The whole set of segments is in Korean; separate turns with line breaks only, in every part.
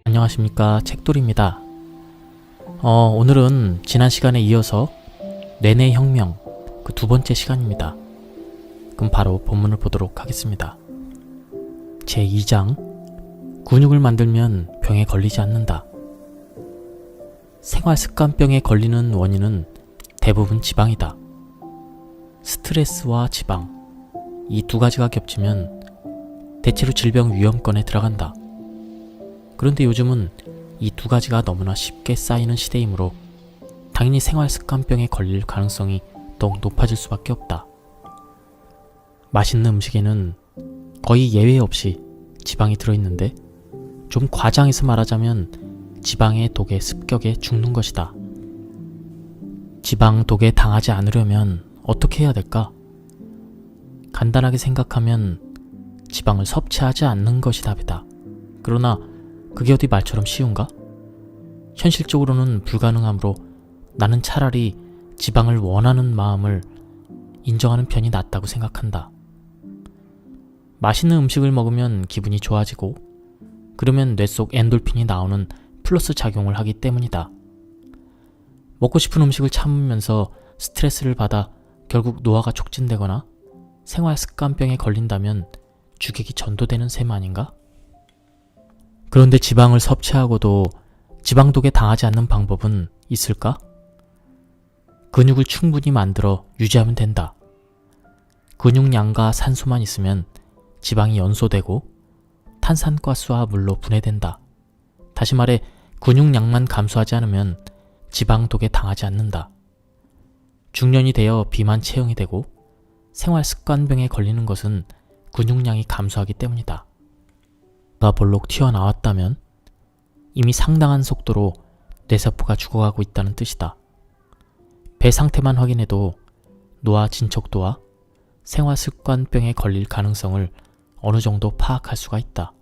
안녕하십니까, 책돌이입니다. 오늘은 지난 시간에 이어서 뇌내 혁명 그 두 번째 시간입니다. 그럼 바로 본문을 보도록 하겠습니다. 제2장 근육을 만들면 병에 걸리지 않는다. 생활습관병에 걸리는 원인은 대부분 지방이다. 스트레스와 지방, 이 두 가지가 겹치면 대체로 질병 위험권에 들어간다. 그런데 요즘은 이 두 가지가 너무나 쉽게 쌓이는 시대이므로 당연히 생활습관병에 걸릴 가능성이 더욱 높아질 수밖에 없다. 맛있는 음식에는 거의 예외 없이 지방이 들어있는데 좀 과장해서 말하자면 지방의 독에 습격에 죽는 것이다. 지방 독에 당하지 않으려면 어떻게 해야 될까? 간단하게 생각하면 지방을 섭취하지 않는 것이 답이다. 그러나 그게 어디 말처럼 쉬운가? 현실적으로는 불가능하므로 나는 차라리 지방을 원하는 마음을 인정하는 편이 낫다고 생각한다. 맛있는 음식을 먹으면 기분이 좋아지고 그러면 뇌 속 엔돌핀이 나오는 플러스 작용을 하기 때문이다. 먹고 싶은 음식을 참으면서 스트레스를 받아 결국 노화가 촉진되거나 생활습관병에 걸린다면 주객이 전도되는 셈 아닌가? 그런데 지방을 섭취하고도 지방독에 당하지 않는 방법은 있을까? 근육을 충분히 만들어 유지하면 된다. 근육량과 산소만 있으면 지방이 연소되고 탄산가스와 물로 분해된다. 다시 말해 근육량만 감소하지 않으면 지방독에 당하지 않는다. 중년이 되어 비만 체형이 되고 생활습관병에 걸리는 것은 근육량이 감소하기 때문이다. 가 볼록 튀어나왔다면 이미 상당한 속도로 뇌세포가 죽어가고 있다는 뜻이다. 배 상태만 확인해도 노화 진척도와 생활습관병에 걸릴 가능성을 어느 정도 파악할 수가 있다.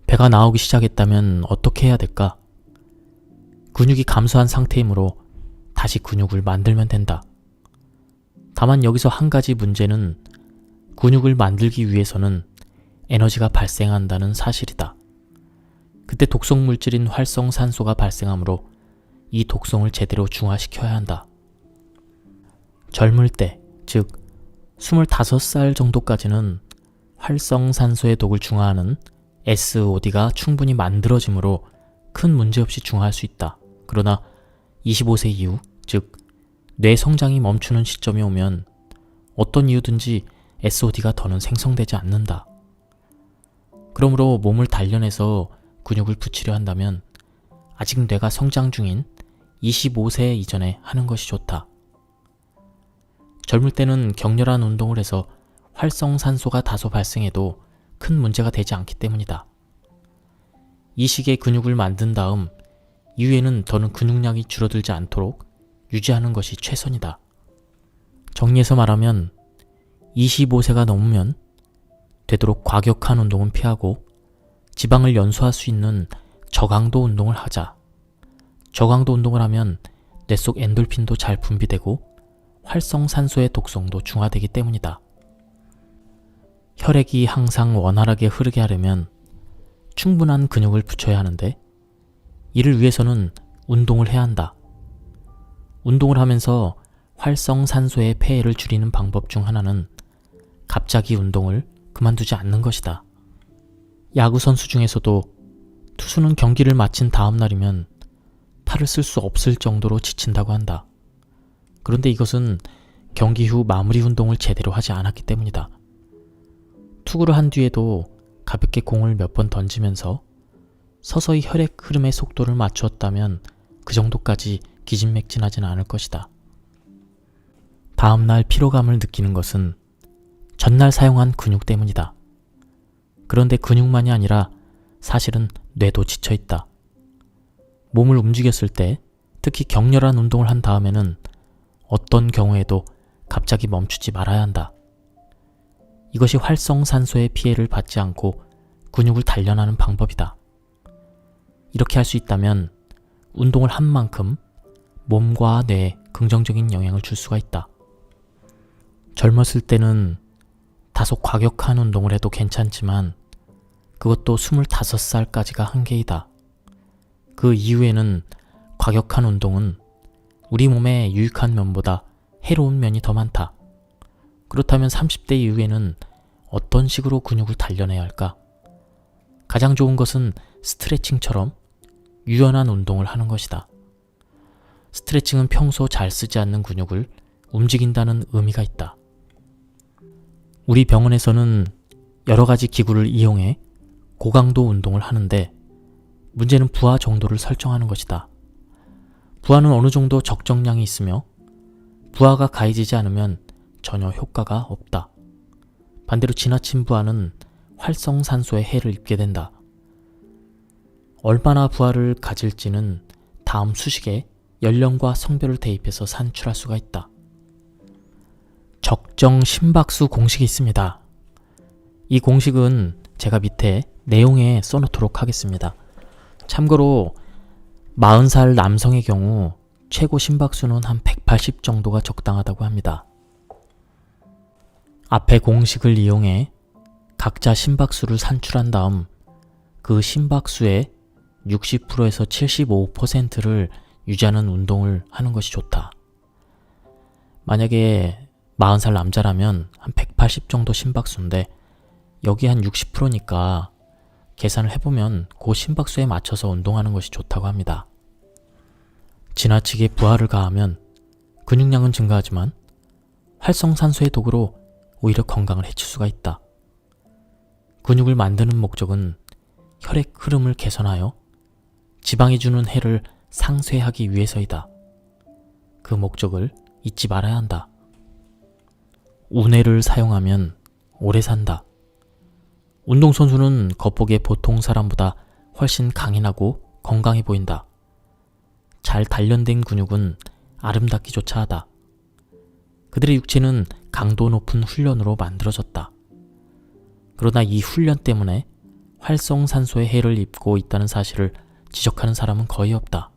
배가 나오기 시작했다면 어떻게 해야 될까? 근육이 감소한 상태이므로 다시 근육을 만들면 된다. 다만 여기서 한 가지 문제는 근육을 만들기 위해서는 에너지가 발생한다는 사실이다. 그때 독성 물질인 활성산소가 발생하므로 이 독성을 제대로 중화시켜야 한다. 젊을 때, 즉 25살 정도까지는 활성산소의 독을 중화하는 SOD가 충분히 만들어지므로 큰 문제 없이 중화할 수 있다. 그러나 25세 이후, 즉 뇌 성장이 멈추는 시점이 오면 어떤 이유든지 SOD가 더는 생성되지 않는다. 그러므로 몸을 단련해서 근육을 붙이려 한다면 아직 뇌가 성장 중인 25세 이전에 하는 것이 좋다. 젊을 때는 격렬한 운동을 해서 활성산소가 다소 발생해도 큰 문제가 되지 않기 때문이다. 이 시기에 근육을 만든 다음 이후에는 더는 근육량이 줄어들지 않도록 유지하는 것이 최선이다. 정리해서 말하면 25세가 넘으면 되도록 과격한 운동은 피하고 지방을 연소할 수 있는 저강도 운동을 하자. 저강도 운동을 하면 뇌 속 엔돌핀도 잘 분비되고 활성산소의 독성도 중화되기 때문이다. 혈액이 항상 원활하게 흐르게 하려면 충분한 근육을 붙여야 하는데 이를 위해서는 운동을 해야 한다. 운동을 하면서 활성산소의 폐해를 줄이는 방법 중 하나는 갑자기 운동을 그만두지 않는 것이다. 야구 선수 중에서도 투수는 경기를 마친 다음 날이면 팔을 쓸 수 없을 정도로 지친다고 한다. 그런데 이것은 경기 후 마무리 운동을 제대로 하지 않았기 때문이다. 투구를 한 뒤에도 가볍게 공을 몇 번 던지면서 서서히 혈액 흐름의 속도를 맞추었다면 그 정도까지 기진맥진하지는 않을 것이다. 다음날 피로감을 느끼는 것은 전날 사용한 근육 때문이다. 그런데 근육만이 아니라 사실은 뇌도 지쳐있다. 몸을 움직였을 때, 특히 격렬한 운동을 한 다음에는 어떤 경우에도 갑자기 멈추지 말아야 한다. 이것이 활성산소의 피해를 받지 않고 근육을 단련하는 방법이다. 이렇게 할 수 있다면 운동을 한 만큼 몸과 뇌 긍정적인 영향을 줄 수가 있다. 젊었을 때는 다소 과격한 운동을 해도 괜찮지만 그것도 25살까지가 한계이다. 그 이후에는 과격한 운동은 우리 몸에 유익한 면보다 해로운 면이 더 많다. 그렇다면 30대 이후에는 어떤 식으로 근육을 단련해야 할까? 가장 좋은 것은 스트레칭처럼 유연한 운동을 하는 것이다. 스트레칭은 평소 잘 쓰지 않는 근육을 움직인다는 의미가 있다. 우리 병원에서는 여러 가지 기구를 이용해 고강도 운동을 하는데 문제는 부하 정도를 설정하는 것이다. 부하는 어느 정도 적정량이 있으며 부하가 가해지지 않으면 전혀 효과가 없다. 반대로 지나친 부하는 활성산소에 해를 입게 된다. 얼마나 부하를 가질지는 다음 수식에 연령과 성별을 대입해서 산출할 수가 있다. 적정 심박수 공식이 있습니다. 이 공식은 제가 밑에 내용에 써놓도록 하겠습니다. 참고로 40살 남성의 경우 최고 심박수는 한 180 정도가 적당하다고 합니다. 앞의 공식을 이용해 각자 심박수를 산출한 다음 그 심박수의 60%에서 75%를 유지하는 운동을 하는 것이 좋다. 만약에 40살 남자라면 한 180 정도 심박수인데 여기 한 60%니까 계산을 해보면 그 심박수에 맞춰서 운동하는 것이 좋다고 합니다. 지나치게 부하를 가하면 근육량은 증가하지만 활성산소의 독으로 오히려 건강을 해칠 수가 있다. 근육을 만드는 목적은 혈액 흐름을 개선하여 지방이 주는 해를 상쇄하기 위해서이다. 그 목적을 잊지 말아야 한다. 운해를 사용하면 오래 산다. 운동선수는 겉보기에 보통 사람보다 훨씬 강인하고 건강해 보인다. 잘 단련된 근육은 아름답기조차 하다. 그들의 육체는 강도 높은 훈련으로 만들어졌다. 그러나 이 훈련 때문에 활성산소에 해를 입고 있다는 사실을 지적하는 사람은 거의 없다.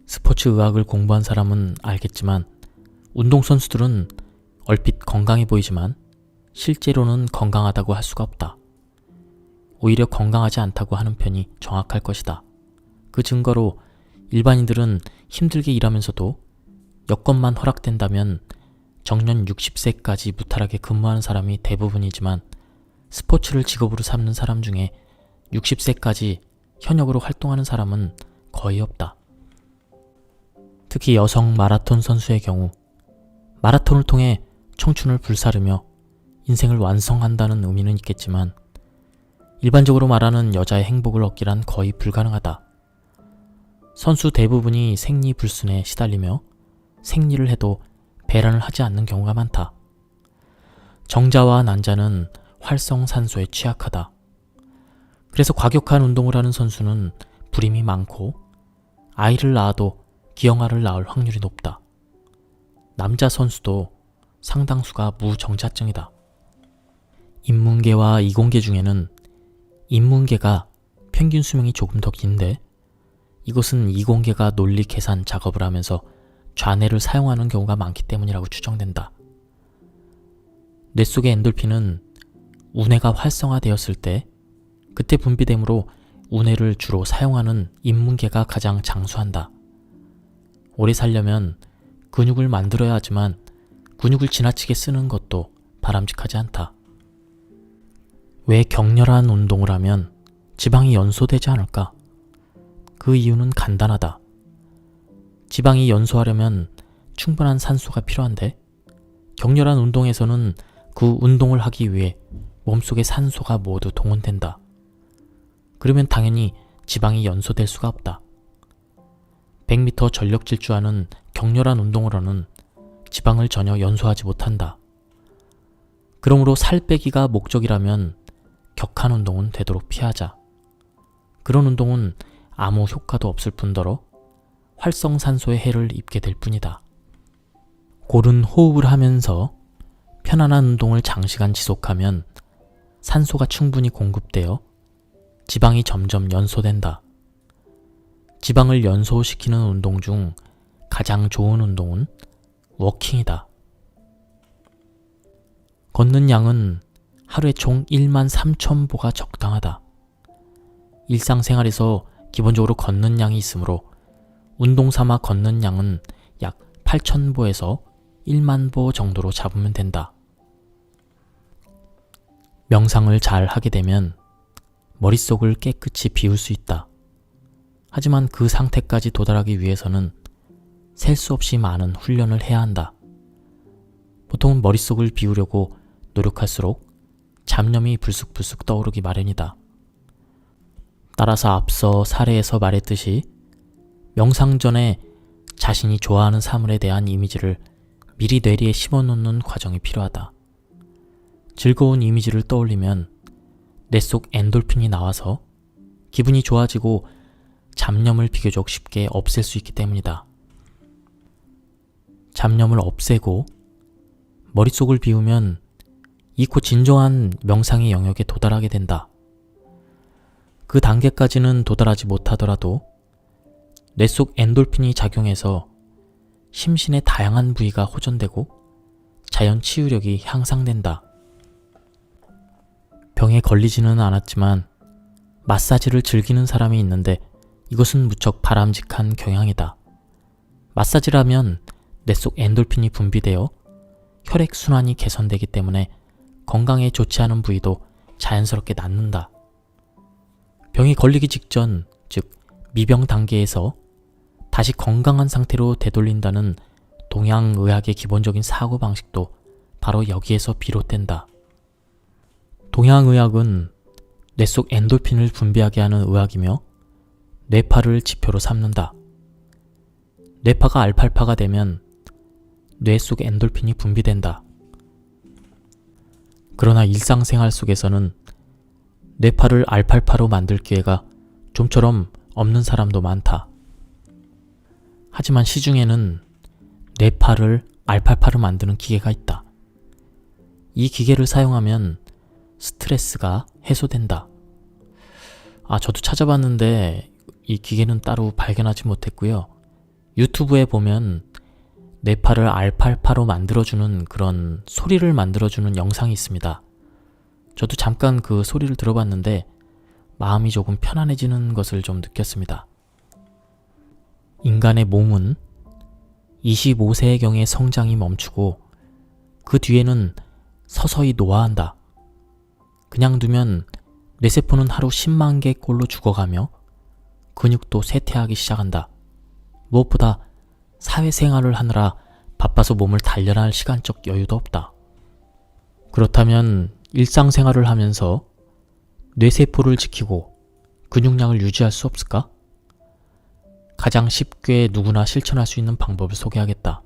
스포츠 의학을 공부한 사람은 알겠지만 운동선수들은 얼핏 건강해 보이지만 실제로는 건강하다고 할 수가 없다. 오히려 건강하지 않다고 하는 편이 정확할 것이다. 그 증거로 일반인들은 힘들게 일하면서도 여건만 허락된다면 정년 60세까지 무탈하게 근무하는 사람이 대부분이지만 스포츠를 직업으로 삼는 사람 중에 60세까지 현역으로 활동하는 사람은 거의 없다. 특히 여성 마라톤 선수의 경우 마라톤을 통해 청춘을 불사르며 인생을 완성한다는 의미는 있겠지만 일반적으로 말하는 여자의 행복을 얻기란 거의 불가능하다. 선수 대부분이 생리불순에 시달리며 생리를 해도 배란을 하지 않는 경우가 많다. 정자와 난자는 활성산소에 취약하다. 그래서 과격한 운동을 하는 선수는 불임이 많고 아이를 낳아도 기형아를 낳을 확률이 높다. 남자 선수도 상당수가 무정자증이다. 인문계와 이공계 중에는 인문계가 평균 수명이 조금 더 긴데 이것은 이공계가 논리 계산 작업을 하면서 좌뇌를 사용하는 경우가 많기 때문이라고 추정된다. 뇌 속의 엔돌핀은 우뇌가 활성화되었을 때 그때 분비되므로 우뇌를 주로 사용하는 인문계가 가장 장수한다. 오래 살려면 근육을 만들어야 하지만 근육을 지나치게 쓰는 것도 바람직하지 않다. 왜 격렬한 운동을 하면 지방이 연소되지 않을까? 그 이유는 간단하다. 지방이 연소하려면 충분한 산소가 필요한데 격렬한 운동에서는 그 운동을 하기 위해 몸속의 산소가 모두 동원된다. 그러면 당연히 지방이 연소될 수가 없다. 100m 전력 질주하는 격렬한 운동으로는 지방을 전혀 연소하지 못한다. 그러므로 살 빼기가 목적이라면 격한 운동은 되도록 피하자. 그런 운동은 아무 효과도 없을 뿐더러 활성산소에 해를 입게 될 뿐이다. 고른 호흡을 하면서 편안한 운동을 장시간 지속하면 산소가 충분히 공급되어 지방이 점점 연소된다. 지방을 연소시키는 운동 중 가장 좋은 운동은 워킹이다. 걷는 양은 하루에 총 13,000보가 적당하다. 일상생활에서 기본적으로 걷는 양이 있으므로 운동 삼아 걷는 양은 약 8,000보에서 10,000보 정도로 잡으면 된다. 명상을 잘 하게 되면 머릿속을 깨끗이 비울 수 있다. 하지만 그 상태까지 도달하기 위해서는 셀 수 없이 많은 훈련을 해야 한다. 보통은 머릿속을 비우려고 노력할수록 잡념이 불쑥불쑥 떠오르기 마련이다. 따라서 앞서 사례에서 말했듯이 명상 전에 자신이 좋아하는 사물에 대한 이미지를 미리 뇌리에 심어놓는 과정이 필요하다. 즐거운 이미지를 떠올리면 뇌 속 엔돌핀이 나와서 기분이 좋아지고 잡념을 비교적 쉽게 없앨 수 있기 때문이다. 잡념을 없애고 머릿속을 비우면 이곧 진정한 명상의 영역에 도달하게 된다. 그 단계까지는 도달하지 못하더라도 뇌 속 엔돌핀이 작용해서 심신의 다양한 부위가 호전되고 자연 치유력이 향상된다. 병에 걸리지는 않았지만 마사지를 즐기는 사람이 있는데 이것은 무척 바람직한 경향이다. 마사지를 하면 뇌 속 엔돌핀이 분비되어 혈액순환이 개선되기 때문에 건강에 좋지 않은 부위도 자연스럽게 낫는다. 병이 걸리기 직전, 즉 미병 단계에서 다시 건강한 상태로 되돌린다는 동양의학의 기본적인 사고방식도 바로 여기에서 비롯된다. 동양의학은 뇌 속 엔돌핀을 분비하게 하는 의학이며 뇌파를 지표로 삼는다. 뇌파가 알팔파가 되면 뇌 속 엔돌핀이 분비된다. 그러나 일상생활 속에서는 뇌파를 알팔파로 만들 기회가 좀처럼 없는 사람도 많다. 하지만 시중에는 뇌파를 알팔파로 만드는 기계가 있다. 이 기계를 사용하면 스트레스가 해소된다. 저도 찾아봤는데 이 기계는 따로 발견하지 못했고요. 유튜브에 보면 뇌파를 알팔파로 만들어주는 그런 소리를 만들어주는 영상이 있습니다. 저도 잠깐 그 소리를 들어봤는데 마음이 조금 편안해지는 것을 좀 느꼈습니다. 인간의 몸은 25세경에 성장이 멈추고 그 뒤에는 서서히 노화한다. 그냥 두면 뇌세포는 하루 10만 개꼴로 죽어가며 근육도 쇠퇴하기 시작한다. 무엇보다 사회생활을 하느라 바빠서 몸을 단련할 시간적 여유도 없다. 그렇다면 일상생활을 하면서 뇌세포를 지키고 근육량을 유지할 수 없을까? 가장 쉽게 누구나 실천할 수 있는 방법을 소개하겠다.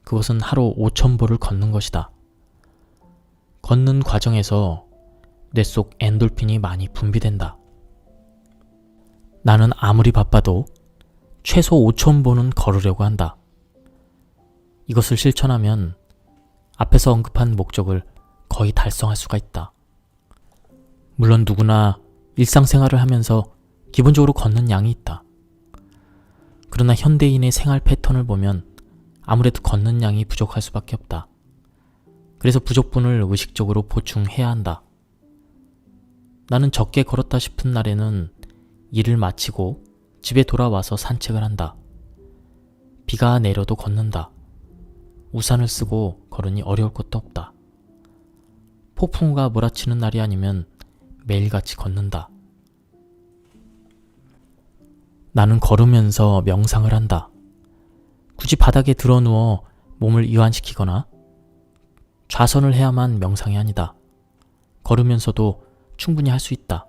그것은 하루 5,000보를 걷는 것이다. 걷는 과정에서 뇌 속 엔돌핀이 많이 분비된다. 나는 아무리 바빠도 최소 5,000보는 걸으려고 한다. 이것을 실천하면 앞에서 언급한 목적을 거의 달성할 수가 있다. 물론 누구나 일상생활을 하면서 기본적으로 걷는 양이 있다. 그러나 현대인의 생활 패턴을 보면 아무래도 걷는 양이 부족할 수밖에 없다. 그래서 부족분을 의식적으로 보충해야 한다. 나는 적게 걸었다 싶은 날에는 일을 마치고 집에 돌아와서 산책을 한다. 비가 내려도 걷는다. 우산을 쓰고 걸으니 어려울 것도 없다. 폭풍우가 몰아치는 날이 아니면 매일같이 걷는다. 나는 걸으면서 명상을 한다. 굳이 바닥에 드러누워 몸을 이완시키거나 좌선을 해야만 명상이 아니다. 걸으면서도 충분히 할 수 있다.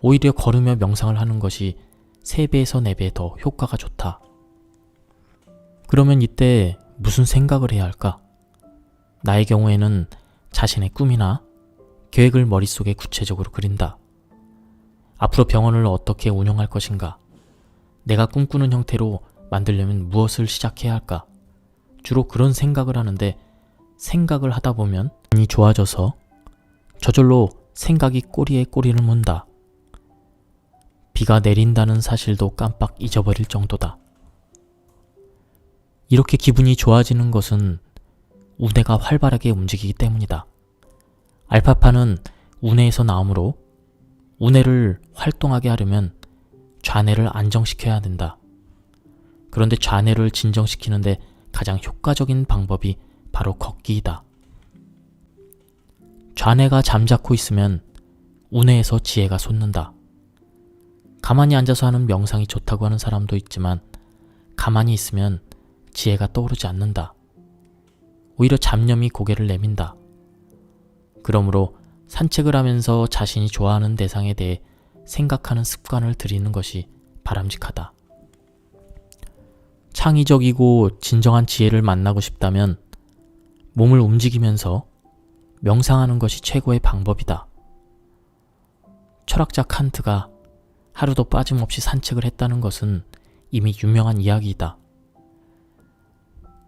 오히려 걸으며 명상을 하는 것이 3배에서 4배 더 효과가 좋다. 그러면 이때 무슨 생각을 해야 할까? 나의 경우에는 자신의 꿈이나 계획을 머릿속에 구체적으로 그린다. 앞으로 병원을 어떻게 운영할 것인가? 내가 꿈꾸는 형태로 만들려면 무엇을 시작해야 할까? 주로 그런 생각을 하는데 생각을 하다 보면 기분이 좋아져서 저절로 생각이 꼬리에 꼬리를 문다. 비가 내린다는 사실도 깜빡 잊어버릴 정도다. 이렇게 기분이 좋아지는 것은 우뇌가 활발하게 움직이기 때문이다. 알파파는 우뇌에서 나오므로 우뇌를 활동하게 하려면 좌뇌를 안정시켜야 된다. 그런데 좌뇌를 진정시키는데 가장 효과적인 방법이 바로 걷기이다. 좌뇌가 잠자코 있으면 우뇌에서 지혜가 솟는다. 가만히 앉아서 하는 명상이 좋다고 하는 사람도 있지만 가만히 있으면 지혜가 떠오르지 않는다. 오히려 잡념이 고개를 내민다. 그러므로 산책을 하면서 자신이 좋아하는 대상에 대해 생각하는 습관을 들이는 것이 바람직하다. 창의적이고 진정한 지혜를 만나고 싶다면 몸을 움직이면서 명상하는 것이 최고의 방법이다. 철학자 칸트가 하루도 빠짐없이 산책을 했다는 것은 이미 유명한 이야기이다.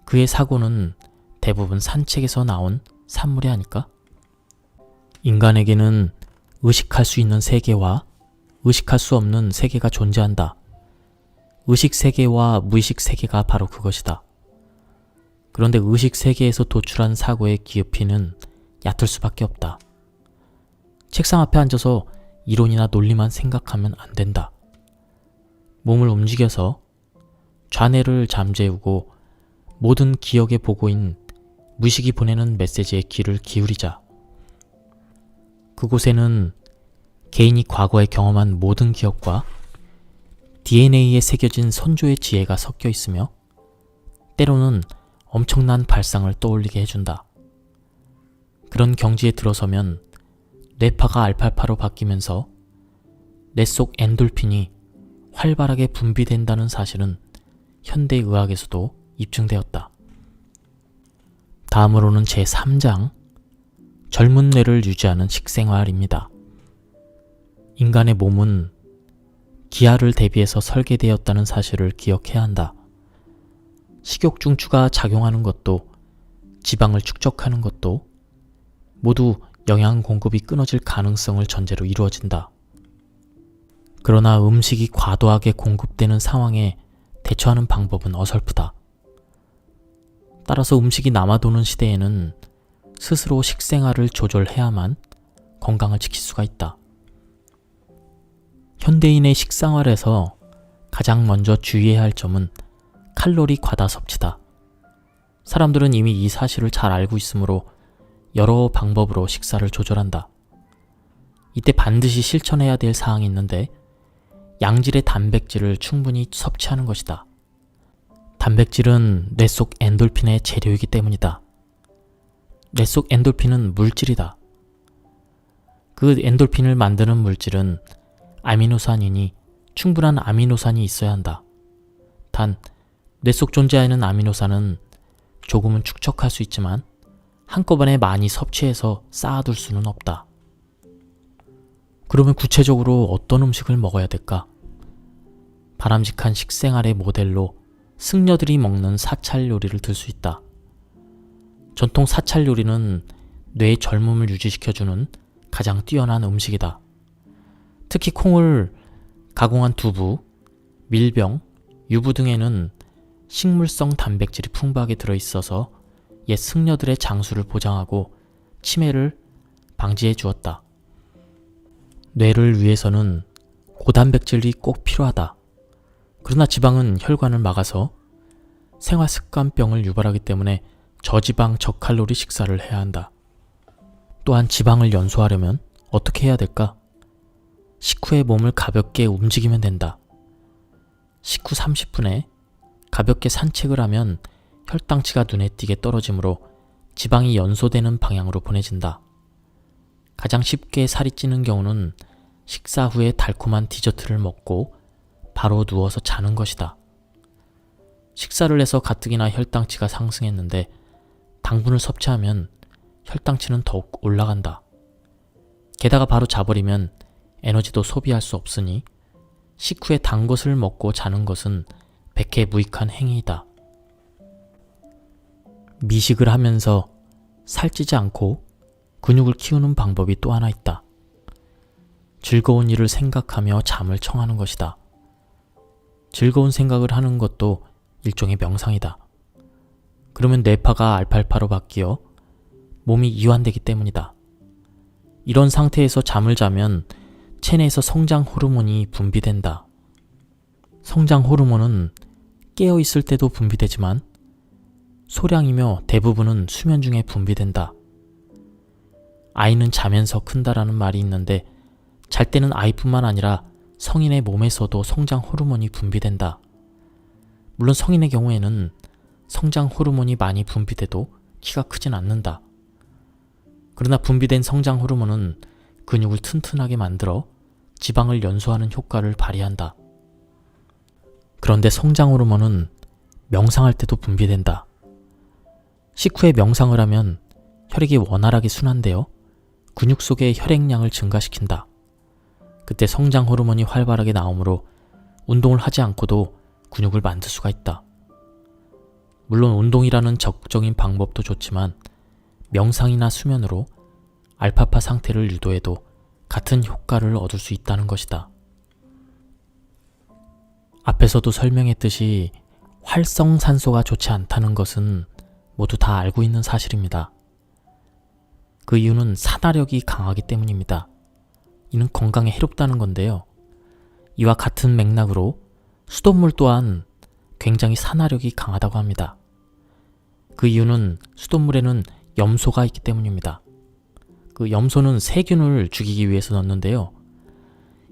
그의 사고는 대부분 산책에서 나온 산물이 아닐까? 인간에게는 의식할 수 있는 세계와 의식할 수 없는 세계가 존재한다. 의식 세계와 무의식 세계가 바로 그것이다. 그런데 의식 세계에서 도출한 사고의 기업피는 얕을 수밖에 없다. 책상 앞에 앉아서 이론이나 논리만 생각하면 안 된다. 몸을 움직여서 좌뇌를 잠재우고 모든 기억의 보고인 무의식이 보내는 메시지에 귀를 기울이자. 그곳에는 개인이 과거에 경험한 모든 기억과 DNA에 새겨진 선조의 지혜가 섞여 있으며 때로는 엄청난 발상을 떠올리게 해준다. 그런 경지에 들어서면 뇌파가 알파파로 바뀌면서 뇌 속 엔돌핀이 활발하게 분비된다는 사실은 현대의학에서도 입증되었다. 다음으로는 제3장 젊은 뇌를 유지하는 식생활입니다. 인간의 몸은 기아를 대비해서 설계되었다는 사실을 기억해야 한다. 식욕중추가 작용하는 것도 지방을 축적하는 것도 모두 영양 공급이 끊어질 가능성을 전제로 이루어진다. 그러나 음식이 과도하게 공급되는 상황에 대처하는 방법은 어설프다. 따라서 음식이 남아도는 시대에는 스스로 식생활을 조절해야만 건강을 지킬 수가 있다. 현대인의 식생활에서 가장 먼저 주의해야 할 점은 칼로리 과다 섭취다. 사람들은 이미 이 사실을 잘 알고 있으므로 여러 방법으로 식사를 조절한다. 이때 반드시 실천해야 될 사항이 있는데 양질의 단백질을 충분히 섭취하는 것이다. 단백질은 뇌 속 엔돌핀의 재료이기 때문이다. 뇌 속 엔돌핀은 물질이다. 그 엔돌핀을 만드는 물질은 아미노산이니 충분한 아미노산이 있어야 한다. 단, 뇌 속 존재하는 아미노산은 조금은 축적할 수 있지만 한꺼번에 많이 섭취해서 쌓아둘 수는 없다. 그러면 구체적으로 어떤 음식을 먹어야 될까? 바람직한 식생활의 모델로 승려들이 먹는 사찰 요리를 들 수 있다. 전통 사찰 요리는 뇌의 젊음을 유지시켜주는 가장 뛰어난 음식이다. 특히 콩을 가공한 두부, 밀병, 유부 등에는 식물성 단백질이 풍부하게 들어있어서 옛 승려들의 장수를 보장하고 치매를 방지해 주었다. 뇌를 위해서는 고단백질이 꼭 필요하다. 그러나 지방은 혈관을 막아서 생활습관병을 유발하기 때문에 저지방 저칼로리 식사를 해야 한다. 또한 지방을 연소하려면 어떻게 해야 될까? 식후에 몸을 가볍게 움직이면 된다. 식후 30분에 가볍게 산책을 하면 혈당치가 눈에 띄게 떨어지므로 지방이 연소되는 방향으로 보내진다. 가장 쉽게 살이 찌는 경우는 식사 후에 달콤한 디저트를 먹고 바로 누워서 자는 것이다. 식사를 해서 가뜩이나 혈당치가 상승했는데 당분을 섭취하면 혈당치는 더욱 올라간다. 게다가 바로 자버리면 에너지도 소비할 수 없으니 식후에 단 것을 먹고 자는 것은 백해무익한 행위이다. 미식을 하면서 살찌지 않고 근육을 키우는 방법이 또 하나 있다. 즐거운 일을 생각하며 잠을 청하는 것이다. 즐거운 생각을 하는 것도 일종의 명상이다. 그러면 뇌파가 알팔파로 바뀌어 몸이 이완되기 때문이다. 이런 상태에서 잠을 자면 체내에서 성장 호르몬이 분비된다. 성장 호르몬은 깨어있을 때도 분비되지만 소량이며 대부분은 수면 중에 분비된다. 아이는 자면서 큰다라는 말이 있는데 잘 때는 아이뿐만 아니라 성인의 몸에서도 성장 호르몬이 분비된다. 물론 성인의 경우에는 성장 호르몬이 많이 분비돼도 키가 크진 않는다. 그러나 분비된 성장 호르몬은 근육을 튼튼하게 만들어 지방을 연소하는 효과를 발휘한다. 그런데 성장 호르몬은 명상할 때도 분비된다. 식후에 명상을 하면 혈액이 원활하게 순환되어 근육 속의 혈액량을 증가시킨다. 그때 성장 호르몬이 활발하게 나오므로 운동을 하지 않고도 근육을 만들 수가 있다. 물론 운동이라는 적극적인 방법도 좋지만 명상이나 수면으로 알파파 상태를 유도해도 같은 효과를 얻을 수 있다는 것이다. 앞에서도 설명했듯이 활성산소가 좋지 않다는 것은 모두 다 알고 있는 사실입니다. 그 이유는 산화력이 강하기 때문입니다. 이는 건강에 해롭다는 건데요. 이와 같은 맥락으로 수돗물 또한 굉장히 산화력이 강하다고 합니다. 그 이유는 수돗물에는 염소가 있기 때문입니다. 그 염소는 세균을 죽이기 위해서 넣는데요.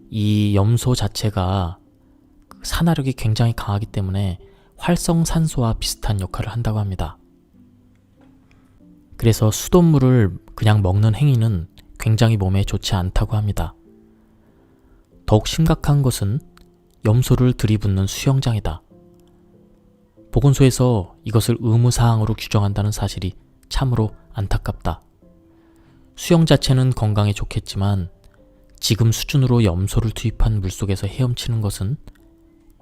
이 염소 자체가 산화력이 굉장히 강하기 때문에 활성산소와 비슷한 역할을 한다고 합니다. 그래서 수돗물을 그냥 먹는 행위는 굉장히 몸에 좋지 않다고 합니다. 더욱 심각한 것은 염소를 들이붓는 수영장이다. 보건소에서 이것을 의무사항으로 규정한다는 사실이 참으로 안타깝다. 수영 자체는 건강에 좋겠지만 지금 수준으로 염소를 투입한 물속에서 헤엄치는 것은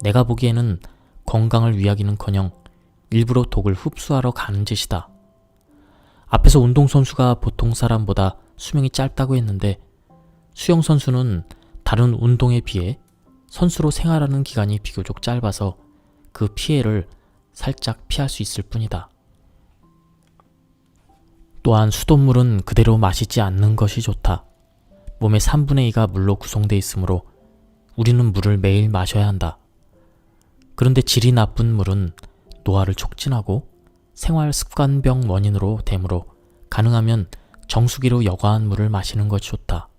내가 보기에는 건강을 위하기는커녕 일부러 독을 흡수하러 가는 짓이다. 앞에서 운동선수가 보통 사람보다 수명이 짧다고 했는데 수영선수는 다른 운동에 비해 선수로 생활하는 기간이 비교적 짧아서 그 피해를 살짝 피할 수 있을 뿐이다. 또한 수돗물은 그대로 마시지 않는 것이 좋다. 몸의 3분의 2가 물로 구성되어 있으므로 우리는 물을 매일 마셔야 한다. 그런데 질이 나쁜 물은 노화를 촉진하고 생활 습관병 원인으로 되므로 가능하면 정수기로 여과한 물을 마시는 것이 좋다.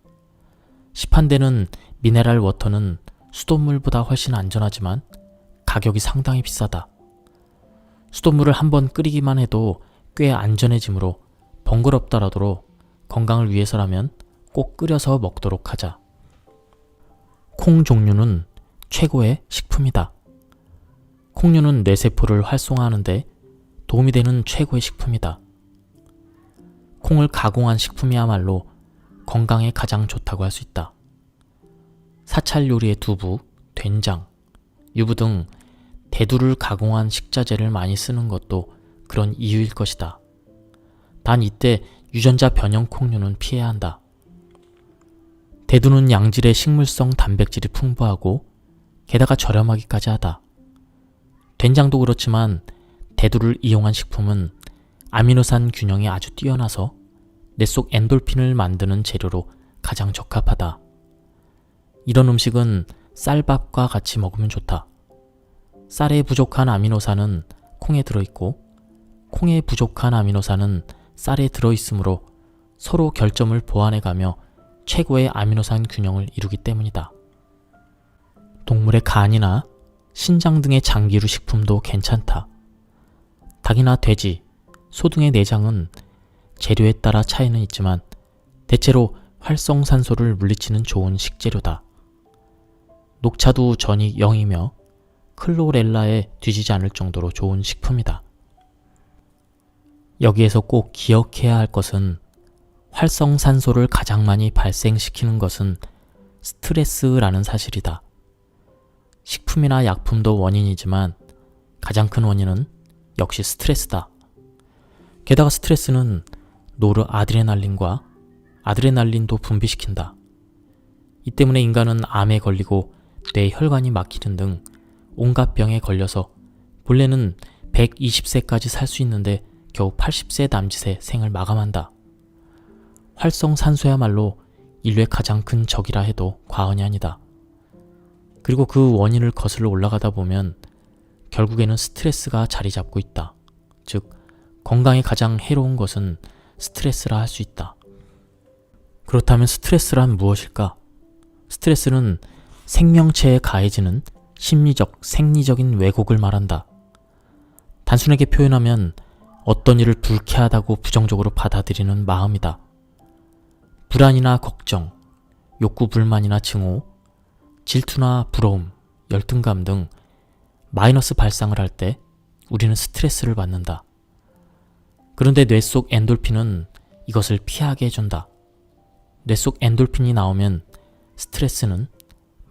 시판되는 미네랄 워터는 수돗물보다 훨씬 안전하지만 가격이 상당히 비싸다. 수돗물을 한번 끓이기만 해도 꽤 안전해지므로 번거롭더라도 건강을 위해서라면 꼭 끓여서 먹도록 하자. 콩 종류는 최고의 식품이다. 콩류는 뇌세포를 활성화하는데 도움이 되는 최고의 식품이다. 콩을 가공한 식품이야말로 건강에 가장 좋다고 할 수 있다. 사찰 요리에 두부, 된장, 유부 등 대두를 가공한 식자재를 많이 쓰는 것도 그런 이유일 것이다. 단 이때 유전자 변형 콩류는 피해야 한다. 대두는 양질의 식물성 단백질이 풍부하고 게다가 저렴하기까지 하다. 된장도 그렇지만 대두를 이용한 식품은 아미노산 균형이 아주 뛰어나서 뇌 속 엔돌핀을 만드는 재료로 가장 적합하다. 이런 음식은 쌀밥과 같이 먹으면 좋다. 쌀에 부족한 아미노산은 콩에 들어있고 콩에 부족한 아미노산은 쌀에 들어있으므로 서로 결점을 보완해가며 최고의 아미노산 균형을 이루기 때문이다. 동물의 간이나 신장 등의 장기류 식품도 괜찮다. 닭이나 돼지, 소 등의 내장은 재료에 따라 차이는 있지만 대체로 활성산소를 물리치는 좋은 식재료다. 녹차도 전이 0이며 클로렐라에 뒤지지 않을 정도로 좋은 식품이다. 여기에서 꼭 기억해야 할 것은 활성산소를 가장 많이 발생시키는 것은 스트레스라는 사실이다. 식품이나 약품도 원인이지만 가장 큰 원인은 역시 스트레스다. 게다가 스트레스는 노르아드레날린과 아드레날린도 분비시킨다. 이 때문에 인간은 암에 걸리고 뇌 혈관이 막히는 등 온갖 병에 걸려서 본래는 120세까지 살 수 있는데 겨우 80세 남짓의 생을 마감한다. 활성산소야말로 인류의 가장 큰 적이라 해도 과언이 아니다. 그리고 그 원인을 거슬러 올라가다 보면 결국에는 스트레스가 자리 잡고 있다. 즉, 건강에 가장 해로운 것은 스트레스라 할 수 있다. 그렇다면 스트레스란 무엇일까? 스트레스는 생명체에 가해지는 심리적, 생리적인 왜곡을 말한다. 단순하게 표현하면 어떤 일을 불쾌하다고 부정적으로 받아들이는 마음이다. 불안이나 걱정, 욕구 불만이나 증오, 질투나 부러움, 열등감 등 마이너스 발상을 할 때 우리는 스트레스를 받는다. 그런데 뇌 속 엔돌핀은 이것을 피하게 해준다. 뇌 속 엔돌핀이 나오면 스트레스는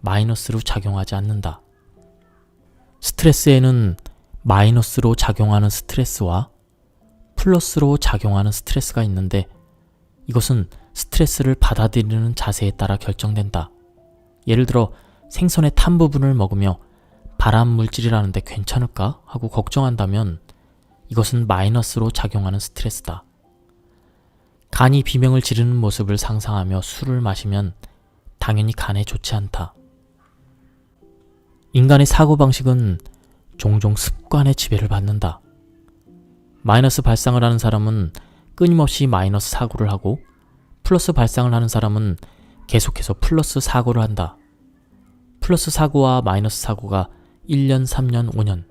마이너스로 작용하지 않는다. 스트레스에는 마이너스로 작용하는 스트레스와 플러스로 작용하는 스트레스가 있는데 이것은 스트레스를 받아들이는 자세에 따라 결정된다. 예를 들어 생선의 탄 부분을 먹으며 발암 물질이라는데 괜찮을까 하고 걱정한다면 이것은 마이너스로 작용하는 스트레스다. 간이 비명을 지르는 모습을 상상하며 술을 마시면 당연히 간에 좋지 않다. 인간의 사고방식은 종종 습관의 지배를 받는다. 마이너스 발상을 하는 사람은 끊임없이 마이너스 사고를 하고 플러스 발상을 하는 사람은 계속해서 플러스 사고를 한다. 플러스 사고와 마이너스 사고가 1년, 3년, 5년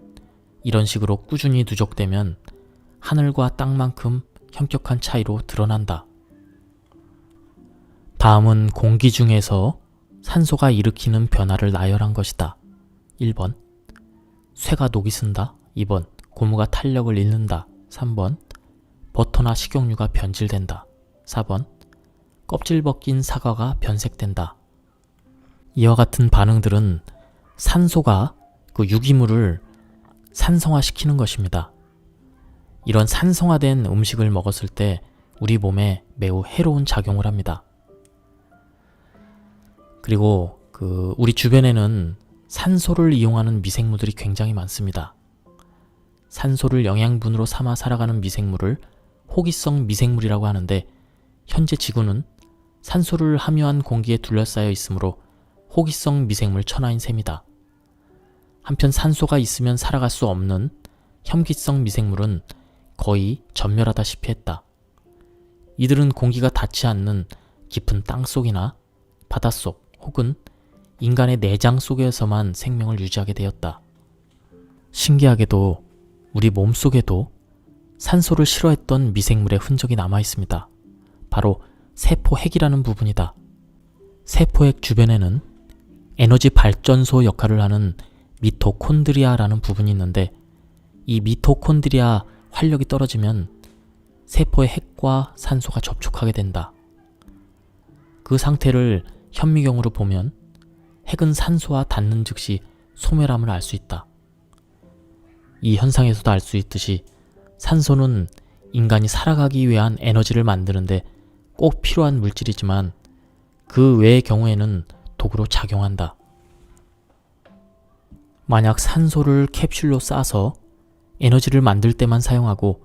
이런 식으로 꾸준히 누적되면 하늘과 땅만큼 현격한 차이로 드러난다. 다음은 공기 중에서 산소가 일으키는 변화를 나열한 것이다. 1번 쇠가 녹이 쓴다. 2번 고무가 탄력을 잃는다. 3번 버터나 식용유가 변질된다. 4번 껍질 벗긴 사과가 변색된다. 이와 같은 반응들은 산소가 그 유기물을 산성화시키는 것입니다. 이런 산성화된 음식을 먹었을 때 우리 몸에 매우 해로운 작용을 합니다. 그리고 우리 주변에는 산소를 이용하는 미생물들이 굉장히 많습니다. 산소를 영양분으로 삼아 살아가는 미생물을 호기성 미생물이라고 하는데 현재 지구는 산소를 함유한 공기에 둘러싸여 있으므로 호기성 미생물 천하인 셈이다. 한편 산소가 있으면 살아갈 수 없는 혐기성 미생물은 거의 전멸하다시피 했다. 이들은 공기가 닿지 않는 깊은 땅속이나 바닷속 혹은 인간의 내장 속에서만 생명을 유지하게 되었다. 신기하게도 우리 몸속에도 산소를 싫어했던 미생물의 흔적이 남아 있습니다. 바로 세포핵이라는 부분이다. 세포핵 주변에는 에너지 발전소 역할을 하는 미토콘드리아라는 부분이 있는데 이 미토콘드리아 활력이 떨어지면 세포의 핵과 산소가 접촉하게 된다. 그 상태를 현미경으로 보면 핵은 산소와 닿는 즉시 소멸함을 알 수 있다. 이 현상에서도 알 수 있듯이 산소는 인간이 살아가기 위한 에너지를 만드는데 꼭 필요한 물질이지만 그 외의 경우에는 독으로 작용한다. 만약 산소를 캡슐로 싸서 에너지를 만들 때만 사용하고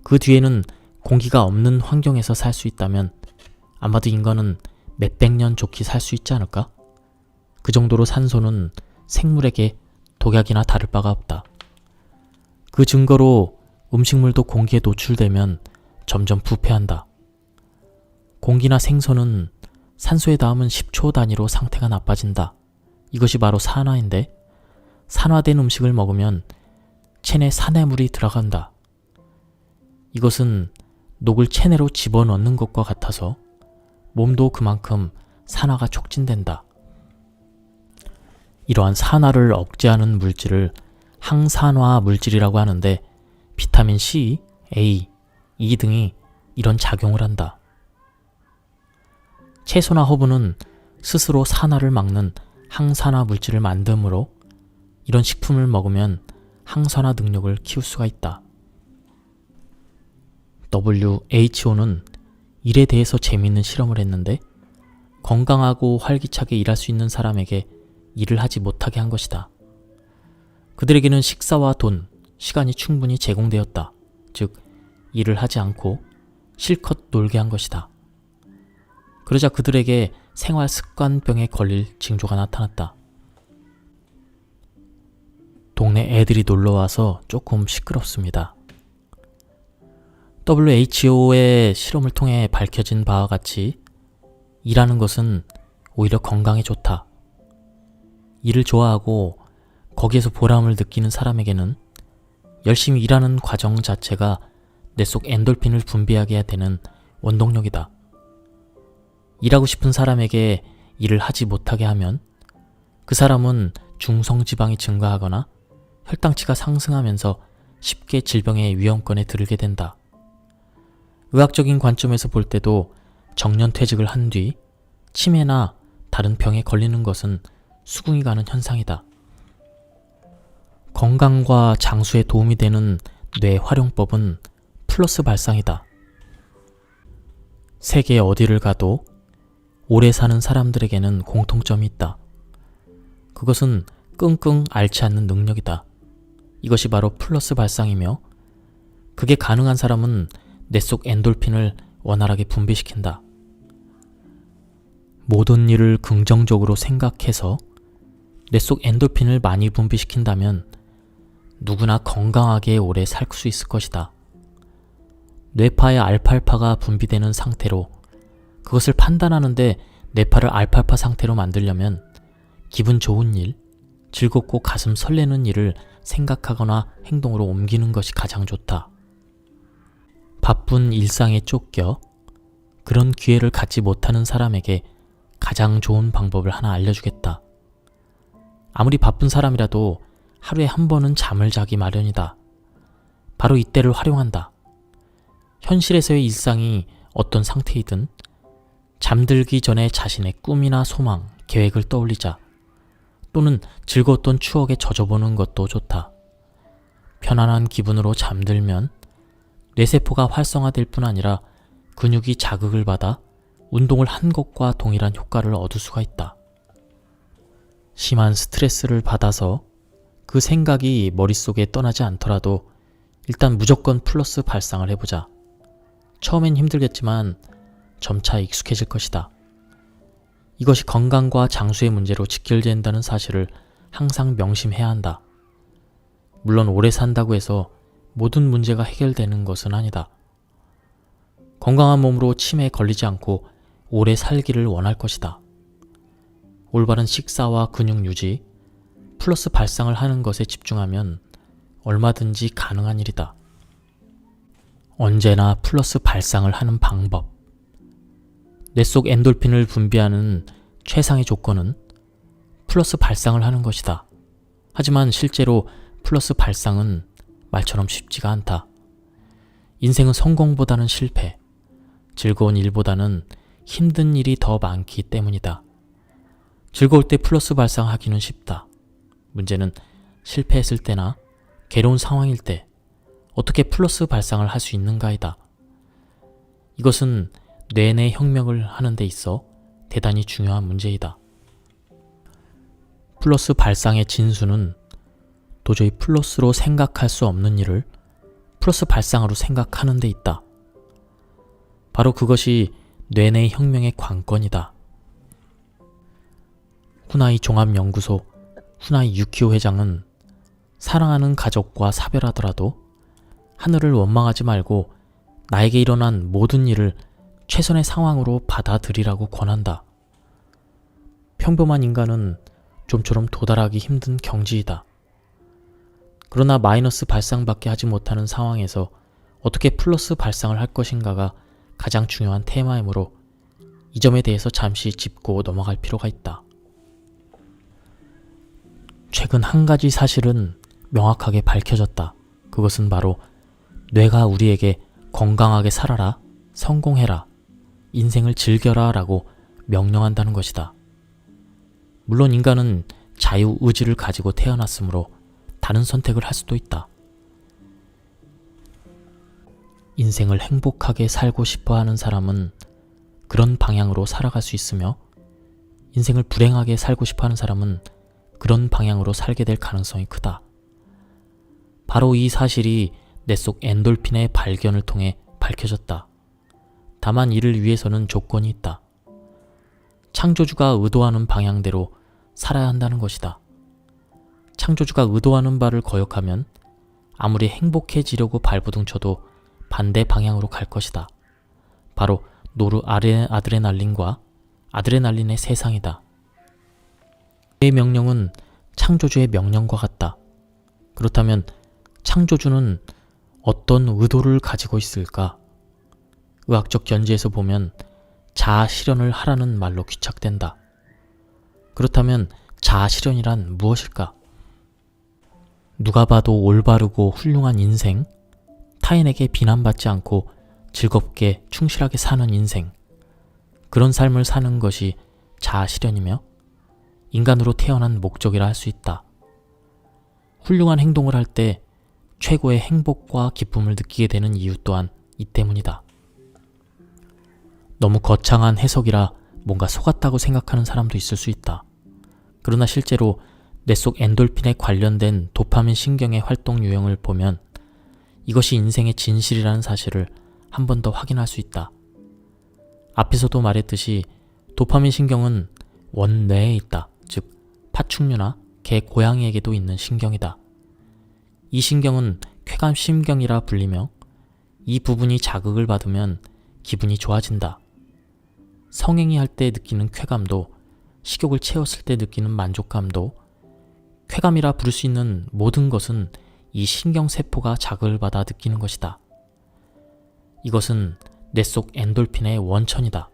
그 뒤에는 공기가 없는 환경에서 살 수 있다면 아마도 인간은 몇백 년 좋게 살 수 있지 않을까? 그 정도로 산소는 생물에게 독약이나 다를 바가 없다. 그 증거로 음식물도 공기에 노출되면 점점 부패한다. 공기나 생선은 산소에 닿으면 10초 단위로 상태가 나빠진다. 이것이 바로 산화인데 산화된 음식을 먹으면 체내 산해물이 들어간다. 이것은 녹을 체내로 집어넣는 것과 같아서 몸도 그만큼 산화가 촉진된다. 이러한 산화를 억제하는 물질을 항산화 물질이라고 하는데 비타민 C, A, E 등이 이런 작용을 한다. 채소나 허브는 스스로 산화를 막는 항산화 물질을 만드므로 이런 식품을 먹으면 항산화 능력을 키울 수가 있다. WHO는 일에 대해서 재미있는 실험을 했는데 건강하고 활기차게 일할 수 있는 사람에게 일을 하지 못하게 한 것이다. 그들에게는 식사와 돈, 시간이 충분히 제공되었다. 즉, 일을 하지 않고 실컷 놀게 한 것이다. 그러자 그들에게 생활 습관병에 걸릴 징조가 나타났다. 동네 애들이 놀러와서 조금 시끄럽습니다. WHO의 실험을 통해 밝혀진 바와 같이 일하는 것은 오히려 건강에 좋다. 일을 좋아하고 거기에서 보람을 느끼는 사람에게는 열심히 일하는 과정 자체가 뇌 속 엔돌핀을 분비하게 되는 원동력이다. 일하고 싶은 사람에게 일을 하지 못하게 하면 그 사람은 중성지방이 증가하거나 혈당치가 상승하면서 쉽게 질병의 위험권에 들게 된다. 의학적인 관점에서 볼 때도 정년퇴직을 한 뒤 치매나 다른 병에 걸리는 것은 수긍이 가는 현상이다. 건강과 장수에 도움이 되는 뇌 활용법은 플러스 발상이다. 세계 어디를 가도 오래 사는 사람들에게는 공통점이 있다. 그것은 끙끙 앓지 않는 능력이다. 이것이 바로 플러스 발상이며 그게 가능한 사람은 뇌 속 엔돌핀을 원활하게 분비시킨다. 모든 일을 긍정적으로 생각해서 뇌 속 엔돌핀을 많이 분비시킨다면 누구나 건강하게 오래 살 수 있을 것이다. 뇌파의 알파파가 분비되는 상태로 그것을 판단하는데 뇌파를 알파파 상태로 만들려면 기분 좋은 일, 즐겁고 가슴 설레는 일을 생각하거나 행동으로 옮기는 것이 가장 좋다. 바쁜 일상에 쫓겨 그런 기회를 갖지 못하는 사람에게 가장 좋은 방법을 하나 알려주겠다. 아무리 바쁜 사람이라도 하루에 한 번은 잠을 자기 마련이다. 바로 이때를 활용한다. 현실에서의 일상이 어떤 상태이든 잠들기 전에 자신의 꿈이나 소망, 계획을 떠올리자. 또는 즐거웠던 추억에 젖어보는 것도 좋다. 편안한 기분으로 잠들면 뇌세포가 활성화될 뿐 아니라 근육이 자극을 받아 운동을 한 것과 동일한 효과를 얻을 수가 있다. 심한 스트레스를 받아서 그 생각이 머릿속에 떠나지 않더라도 일단 무조건 플러스 발상을 해보자. 처음엔 힘들겠지만 점차 익숙해질 것이다. 이것이 건강과 장수의 문제로 직결된다는 사실을 항상 명심해야 한다. 물론 오래 산다고 해서 모든 문제가 해결되는 것은 아니다. 건강한 몸으로 치매에 걸리지 않고 오래 살기를 원할 것이다. 올바른 식사와 근육 유지, 플러스 발상을 하는 것에 집중하면 얼마든지 가능한 일이다. 언제나 플러스 발상을 하는 방법. 뇌 속 엔돌핀을 분비하는 최상의 조건은 플러스 발상을 하는 것이다. 하지만 실제로 플러스 발상은 말처럼 쉽지가 않다. 인생은 성공보다는 실패, 즐거운 일보다는 힘든 일이 더 많기 때문이다. 즐거울 때 플러스 발상하기는 쉽다. 문제는 실패했을 때나 괴로운 상황일 때 어떻게 플러스 발상을 할 수 있는가이다. 이것은 뇌내 혁명을 하는 데 있어 대단히 중요한 문제이다. 플러스 발상의 진수는 도저히 플러스로 생각할 수 없는 일을 플러스 발상으로 생각하는 데 있다. 바로 그것이 뇌내 혁명의 관건이다. 후나이 종합연구소 후나이 유키오 회장은 사랑하는 가족과 사별하더라도 하늘을 원망하지 말고 나에게 일어난 모든 일을 최선의 상황으로 받아들이라고 권한다. 평범한 인간은 좀처럼 도달하기 힘든 경지이다. 그러나 마이너스 발상밖에 하지 못하는 상황에서 어떻게 플러스 발상을 할 것인가가 가장 중요한 테마이므로 이 점에 대해서 잠시 짚고 넘어갈 필요가 있다. 최근 한 가지 사실은 명확하게 밝혀졌다. 그것은 바로 뇌가 우리에게 건강하게 살아라, 성공해라, 인생을 즐겨라 라고 명령한다는 것이다. 물론 인간은 자유의지를 가지고 태어났으므로 다른 선택을 할 수도 있다. 인생을 행복하게 살고 싶어 하는 사람은 그런 방향으로 살아갈 수 있으며 인생을 불행하게 살고 싶어 하는 사람은 그런 방향으로 살게 될 가능성이 크다. 바로 이 사실이 뇌 속 엔돌핀의 발견을 통해 밝혀졌다. 다만 이를 위해서는 조건이 있다. 창조주가 의도하는 방향대로 살아야 한다는 것이다. 창조주가 의도하는 바를 거역하면 아무리 행복해지려고 발버둥쳐도 반대 방향으로 갈 것이다. 바로 노르아드레날린과 아드레날린의 세상이다. 의 명령은 창조주의 명령과 같다. 그렇다면 창조주는 어떤 의도를 가지고 있을까? 의학적 견지에서 보면 자아 실현을 하라는 말로 귀착된다. 그렇다면 자아 실현이란 무엇일까? 누가 봐도 올바르고 훌륭한 인생, 타인에게 비난받지 않고 즐겁게 충실하게 사는 인생, 그런 삶을 사는 것이 자아 실현이며 인간으로 태어난 목적이라 할 수 있다. 훌륭한 행동을 할 때 최고의 행복과 기쁨을 느끼게 되는 이유 또한 이 때문이다. 너무 거창한 해석이라 뭔가 속았다고 생각하는 사람도 있을 수 있다. 그러나 실제로 뇌 속 엔돌핀에 관련된 도파민 신경의 활동 유형을 보면 이것이 인생의 진실이라는 사실을 한 번 더 확인할 수 있다. 앞에서도 말했듯이 도파민 신경은 원뇌에 있다. 즉 파충류나 개, 고양이에게도 있는 신경이다. 이 신경은 쾌감 신경이라 불리며 이 부분이 자극을 받으면 기분이 좋아진다. 성행위 할 때 느끼는 쾌감도, 식욕을 채웠을 때 느끼는 만족감도, 쾌감이라 부를 수 있는 모든 것은 이 신경세포가 자극을 받아 느끼는 것이다. 이것은 뇌 속 엔돌핀의 원천이다.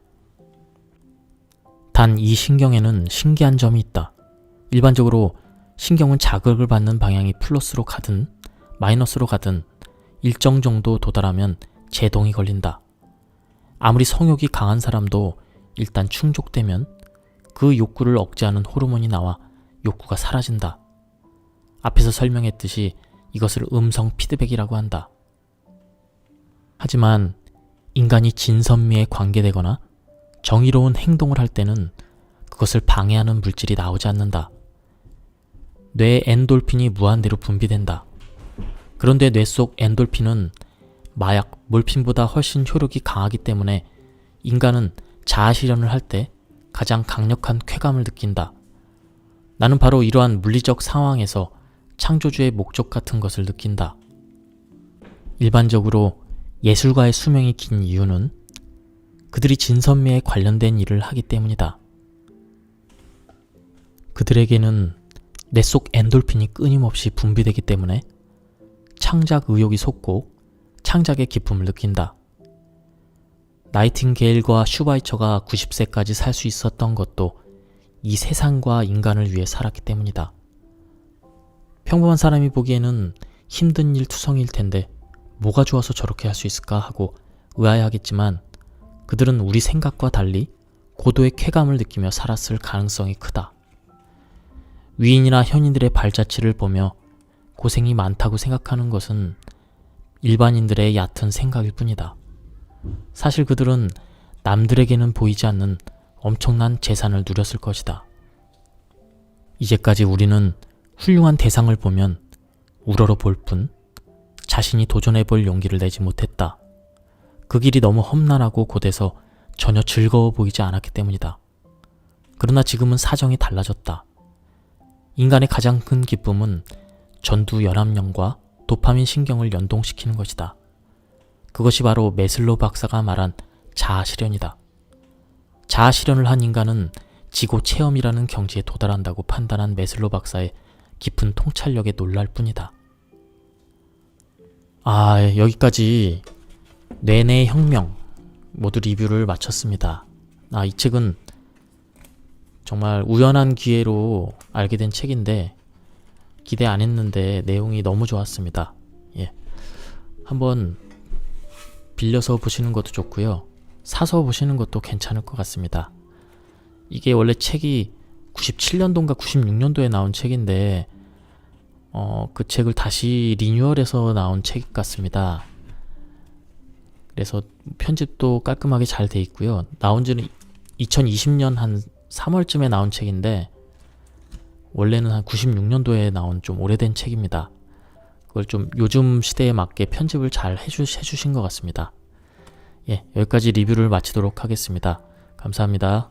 단 이 신경에는 신기한 점이 있다. 일반적으로 신경은 자극을 받는 방향이 플러스로 가든 마이너스로 가든 일정 정도 도달하면 제동이 걸린다. 아무리 성욕이 강한 사람도 일단 충족되면 그 욕구를 억제하는 호르몬이 나와 욕구가 사라진다. 앞에서 설명했듯이 이것을 음성 피드백이라고 한다. 하지만 인간이 진선미에 관계되거나 정의로운 행동을 할 때는 그것을 방해하는 물질이 나오지 않는다. 뇌의 엔돌핀이 무한대로 분비된다. 그런데 뇌 속 엔돌핀은 마약, 몰핀보다 훨씬 효력이 강하기 때문에 인간은 자아 실현을 할 때 가장 강력한 쾌감을 느낀다. 나는 바로 이러한 물리적 상황에서 창조주의 목적 같은 것을 느낀다. 일반적으로 예술가의 수명이 긴 이유는 그들이 진선미에 관련된 일을 하기 때문이다. 그들에게는 뇌 속 엔돌핀이 끊임없이 분비되기 때문에 창작 의욕이 솟고 창작의 기쁨을 느낀다. 나이팅게일과 슈바이처가 90세까지 살 수 있었던 것도 이 세상과 인간을 위해 살았기 때문이다. 평범한 사람이 보기에는 힘든 일 투성이일 텐데 뭐가 좋아서 저렇게 할 수 있을까 하고 의아해하겠지만 그들은 우리 생각과 달리 고도의 쾌감을 느끼며 살았을 가능성이 크다. 위인이나 현인들의 발자취를 보며 고생이 많다고 생각하는 것은 일반인들의 얕은 생각일 뿐이다. 사실 그들은 남들에게는 보이지 않는 엄청난 재산을 누렸을 것이다. 이제까지 우리는 훌륭한 대상을 보면 우러러 볼 뿐 자신이 도전해볼 용기를 내지 못했다. 그 길이 너무 험난하고 곧해서 전혀 즐거워 보이지 않았기 때문이다. 그러나 지금은 사정이 달라졌다. 인간의 가장 큰 기쁨은 전두 연합령과 도파민 신경을 연동시키는 것이다. 그것이 바로 메슬로 박사가 말한 자아 실현이다. 자아 실현을 한 인간은 지고 체험이라는 경지에 도달한다고 판단한 메슬로 박사의 깊은 통찰력에 놀랄 뿐이다. 여기까지 뇌내의 혁명 모두 리뷰를 마쳤습니다. 이 책은 정말 우연한 기회로 알게 된 책인데 기대 안 했는데 내용이 너무 좋았습니다. 한번 빌려서 보시는 것도 좋고요. 사서 보시는 것도 괜찮을 것 같습니다. 이게 원래 책이 97년도인가 96년도에 나온 책인데 그 책을 다시 리뉴얼해서 나온 책 같습니다. 그래서 편집도 깔끔하게 잘 돼 있고요. 나온 지는 2020년 한 3월쯤에 나온 책인데 원래는 한 96년도에 나온 좀 오래된 책입니다. 그걸 좀 요즘 시대에 맞게 편집을 잘 해주신 것 같습니다. 예, 여기까지 리뷰를 마치도록 하겠습니다. 감사합니다.